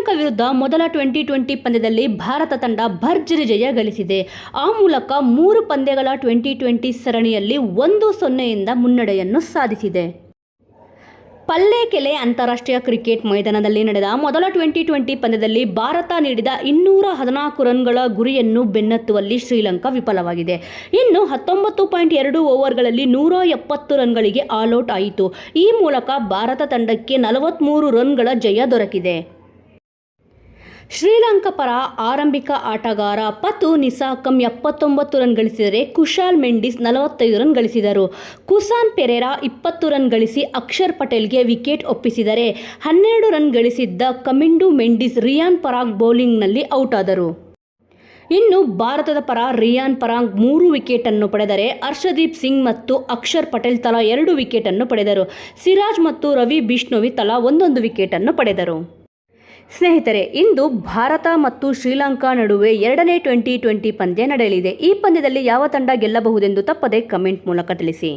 ಶ್ರೀಲಂಕಾ ವಿರುದ್ಧ ಮೊದಲ ಟ್ವೆಂಟಿ ಪಂದ್ಯದಲ್ಲಿ ಭಾರತ ತಂಡ ಭರ್ಜರಿ ಜಯ ಗಳಿಸಿದೆ. ಆ ಮೂಲಕ 3 ಪಂದ್ಯಗಳ ಟ್ವೆಂಟಿ ಸರಣಿಯಲ್ಲಿ 1-0 ಮುನ್ನಡೆಯನ್ನು ಸಾಧಿಸಿದೆ. ಪಲ್ಲೇಕೆಲೆ ಅಂತಾರಾಷ್ಟ್ರೀಯ ಕ್ರಿಕೆಟ್ ಮೈದಾನದಲ್ಲಿ ನಡೆದ ಮೊದಲ ಟ್ವೆಂಟಿ ಪಂದ್ಯದಲ್ಲಿ ಭಾರತ ನೀಡಿದ 214 ರನ್ಗಳ ಗುರಿಯನ್ನು ಬೆನ್ನತ್ತುವಲ್ಲಿ ಶ್ರೀಲಂಕಾ ವಿಫಲವಾಗಿದೆ. ಇನ್ನು 19.2 ಓವರ್ಗಳಲ್ಲಿ 170 ರನ್ಗಳಿಗೆ ಆಲ್ಔಟ್ ಆಯಿತು. ಈ ಮೂಲಕ ಭಾರತ ತಂಡಕ್ಕೆ 43 ರನ್ಗಳ ಜಯ ದೊರಕಿದೆ. ಶ್ರೀಲಂಕಾ ಪರ ಆರಂಭಿಕ ಆಟಗಾರ ಪತು ನಿಸಾಕಂ 79 ರನ್ ಗಳಿಸಿದರೆ ಕುಶಾಲ್ ಮೆಂಡಿಸ್ 45 ರನ್ ಗಳಿಸಿದರು. ಕುಸಾನ್ ಪೆರೇರಾ 20 ರನ್ ಗಳಿಸಿ ಅಕ್ಷರ್ ಪಟೇಲ್ಗೆ ವಿಕೆಟ್ ಒಪ್ಪಿಸಿದರೆ 12 ರನ್ ಗಳಿಸಿದ್ದ ಕಮಿಂಡು ಮೆಂಡಿಸ್ ರಿಯಾನ್ ಪರಾಗ್ ಬೌಲಿಂಗ್ನಲ್ಲಿ ಔಟ್ ಆದರು. ಇನ್ನು ಭಾರತದ ಪರ ರಿಯಾನ್ ಪರಾಗ್ 3 ವಿಕೆಟನ್ನು ಪಡೆದರೆ ಹರ್ಷದೀಪ್ ಸಿಂಗ್ ಮತ್ತು ಅಕ್ಷರ್ ಪಟೇಲ್ ತಲಾ 2 ವಿಕೆಟನ್ನು ಪಡೆದರು. ಸಿರಾಜ್ ಮತ್ತು ರವಿ ಬಿಷ್ಣೋಯಿ ತಲಾ 1 ವಿಕೆಟನ್ನು ಪಡೆದರು. ಸ್ನೇಹಿತರೆ, ಇಂದು ಭಾರತ ಮತ್ತು ಶ್ರೀಲಂಕಾ ನಡುವೆ 2ನೇ ಟ್ವೆಂಟಿ ಪಂದ್ಯ ನಡೆಯಲಿದೆ. ಈ ಪಂದ್ಯದಲ್ಲಿ ಯಾವ ತಂಡ ಗೆಲ್ಲಬಹುದೆಂದು ತಪ್ಪದೆ ಕಮೆಂಟ್ ಮೂಲಕ ತಿಳಿಸಿ.